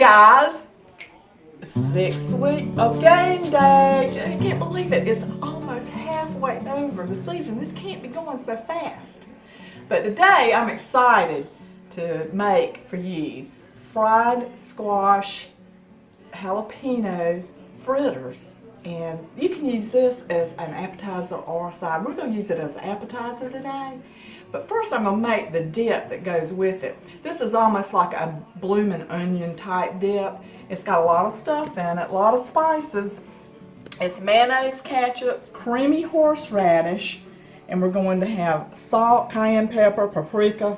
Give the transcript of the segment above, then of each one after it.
guys, 6th week of game day. I can't believe it. It's almost halfway over the season. This can't be going so fast. But today I'm excited to make for you fried squash jalapeno fritters. And you can use this as an appetizer or a side. We're going to use it as an appetizer today. But first I'm going to make the dip that goes with it. This is almost like a bloomin' onion type dip. It's got a lot of stuff in it, a lot of spices. It's mayonnaise, ketchup, creamy horseradish, and we're going to have salt, cayenne pepper, paprika,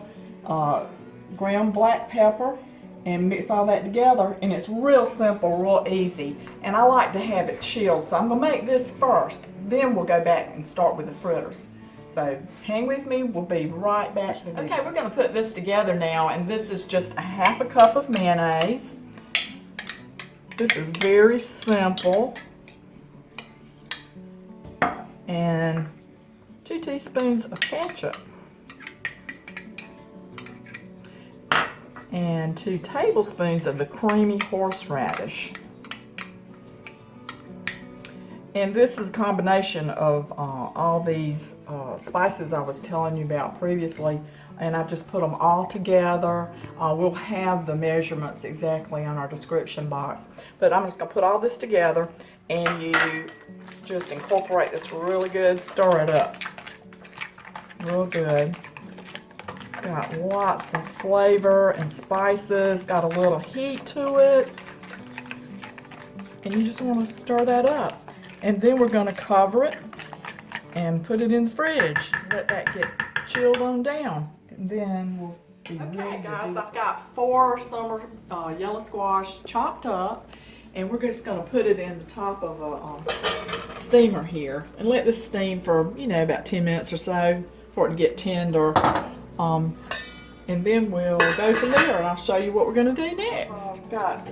ground black pepper, and mix all that together. And it's real simple, real easy. And I like to have it chilled, so I'm going to make this first. Then we'll go back and start with the fritters. So hang with me, we'll be right back. Okay, we're going to put this together now, and this is just a half a cup of mayonnaise. This is very simple. And 2 teaspoons of ketchup. And 2 tablespoons of the creamy horseradish. And this is a combination of all these spices I was telling you about previously, and I've just put them all together. We'll have the measurements exactly on our description box, but I'm just going to put all this together, and you just incorporate this really good, stir it up real good. It's got lots of flavor and spices, got a little heat to it, and you just want to stir that up. And then we're going to cover it and put it in the fridge. Let that get chilled on down. And then we'll be okay, guys, I've got 4 summer yellow squash chopped up. And we're just going to put it in the top of a steamer here. And let this steam for, you know, about 10 minutes or so for it to get tender. And then we'll go from there, and I'll show you what we're going to do next. Got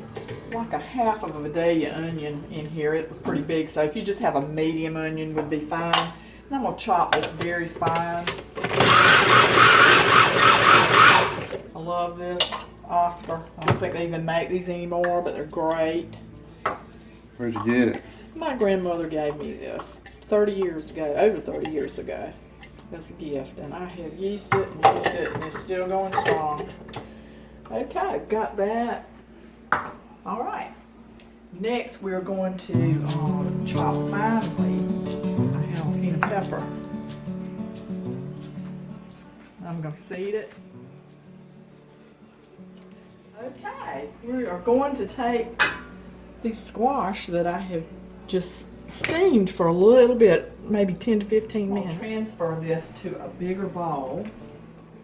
like a half of a vidalia onion in here. It was pretty big, so if you just have a medium onion would be fine. And I'm going to chop this very fine. I love this Oscar. I don't think they even make these anymore, but they're great. Where'd you get it? My grandmother gave me this 30 years ago, over 30 years ago. As a gift, and I have used it, and it's still going strong. Okay, got that. All right. Next, we're going to chop finely a jalapeno pepper. I'm going to seed it. Okay, we are going to take the squash that I have just steamed for a little bit, maybe 10 to 15 minutes. I'll transfer this to a bigger bowl.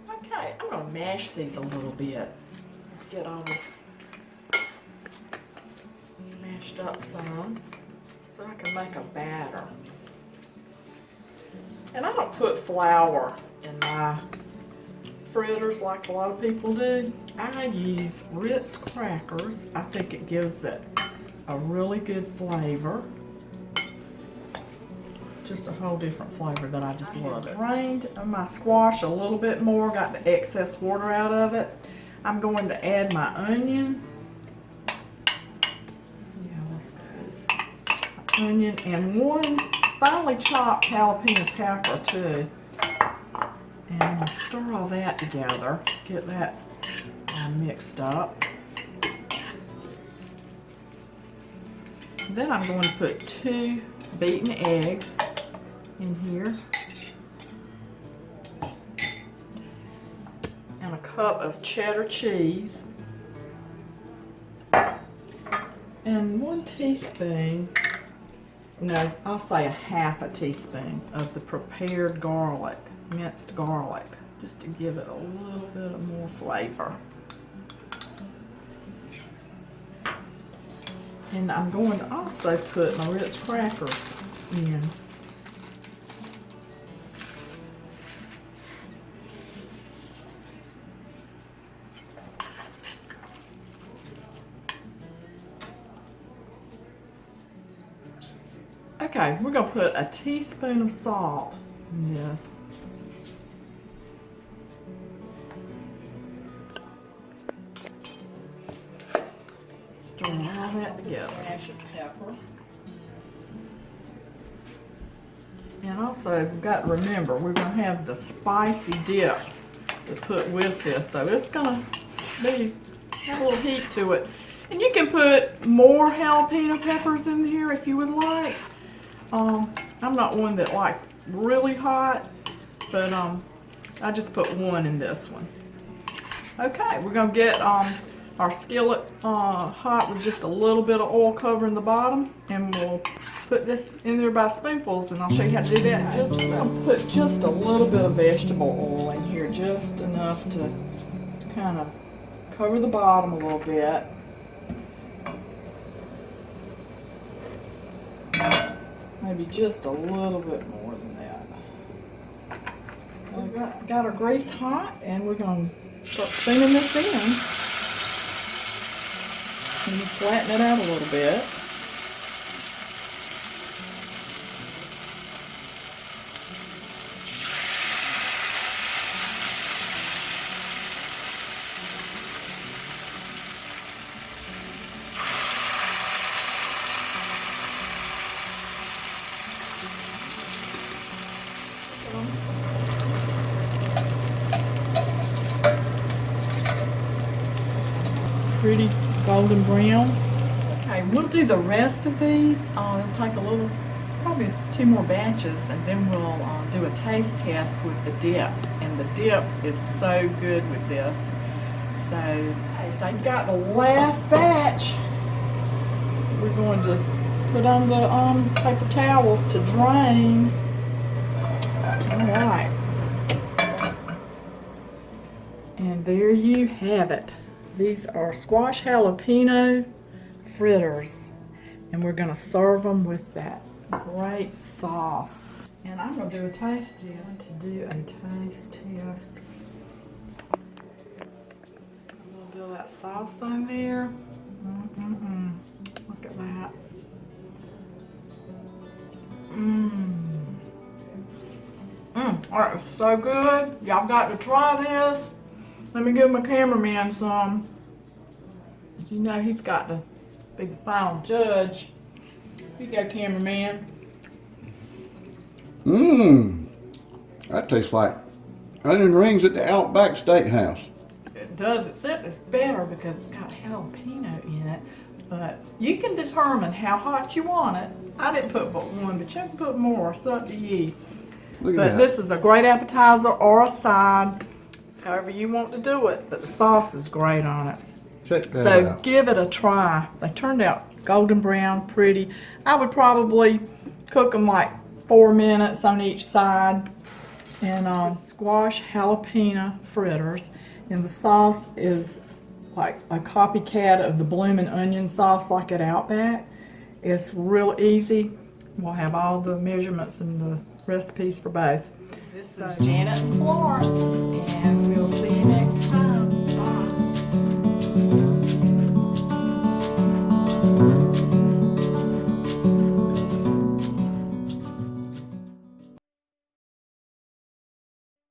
Okay, I'm going to mash these a little bit. Get all this mashed up some so I can make a batter. And I don't put flour in my fritters like a lot of people do. I use Ritz crackers. I think it gives it a really good flavor. Just a whole different flavor that I just love it. Drained my squash a little bit more, got the excess water out of it. I'm going to add my onion. Let's see how this goes. Onion and 1 finely chopped jalapeno pepper too. And I'm going to stir all that together, get that mixed up. Then I'm going to put 2 beaten eggs in here, and a cup of cheddar cheese, and 1 teaspoon, no, I'll say a half a teaspoon of the prepared garlic, minced garlic, just to give it a little bit of more flavor. And I'm going to also put my Ritz crackers in. Okay, we're going to put a teaspoon of salt in this. Stir all that together. Mash of pepper. And also, we've got to remember, we're going to have the spicy dip to put with this. So it's going to have a little heat to it. And you can put more jalapeno peppers in here if you would like. I'm not one that likes really hot, but I just put one in this one. Okay, we're going to get our skillet hot with just a little bit of oil covering the bottom, and we'll put this in there by spoonfuls, and I'll show you how to do that. I'll put just a little bit of vegetable oil in here, just enough to kind of cover the bottom a little bit. Maybe just a little bit more than that. We've got our grease hot, and we're going to start spinning this in. And flatten it out a little bit. Pretty golden brown. Okay, we'll do the rest of these. It'll take a little, probably 2 more batches, and then we'll do a taste test with the dip. And the dip is so good with this. So, I've got the last batch. We're going to put on the paper towels to drain. Alright. And there you have it. These are squash jalapeno fritters, and we're going to serve them with that great sauce. And I'm going to do a taste test. A little bit of that sauce on there. Look at that. Alright, it's so good. Y'all got to try this. Let me give my cameraman some. You know he's got to be the final judge. Here you go, cameraman. That tastes like onion rings at the Outback Steakhouse. It does, except it's better because it's got jalapeno in it. But you can determine how hot you want it. I didn't put but one, but you can put more. It's up to you. Look at But that. this is a great appetizer or a side, however you want to do it. But the sauce is great on it. Check that So out. give it a try. They turned out golden brown, pretty. I would probably cook them like 4 minutes on each side. And squash jalapeno fritters. And the sauce is like a copycat of the bloomin' onion sauce like at Outback. It's real easy. We'll have all the measurements and the recipes for both. This is Janet and Florence, and we'll see you next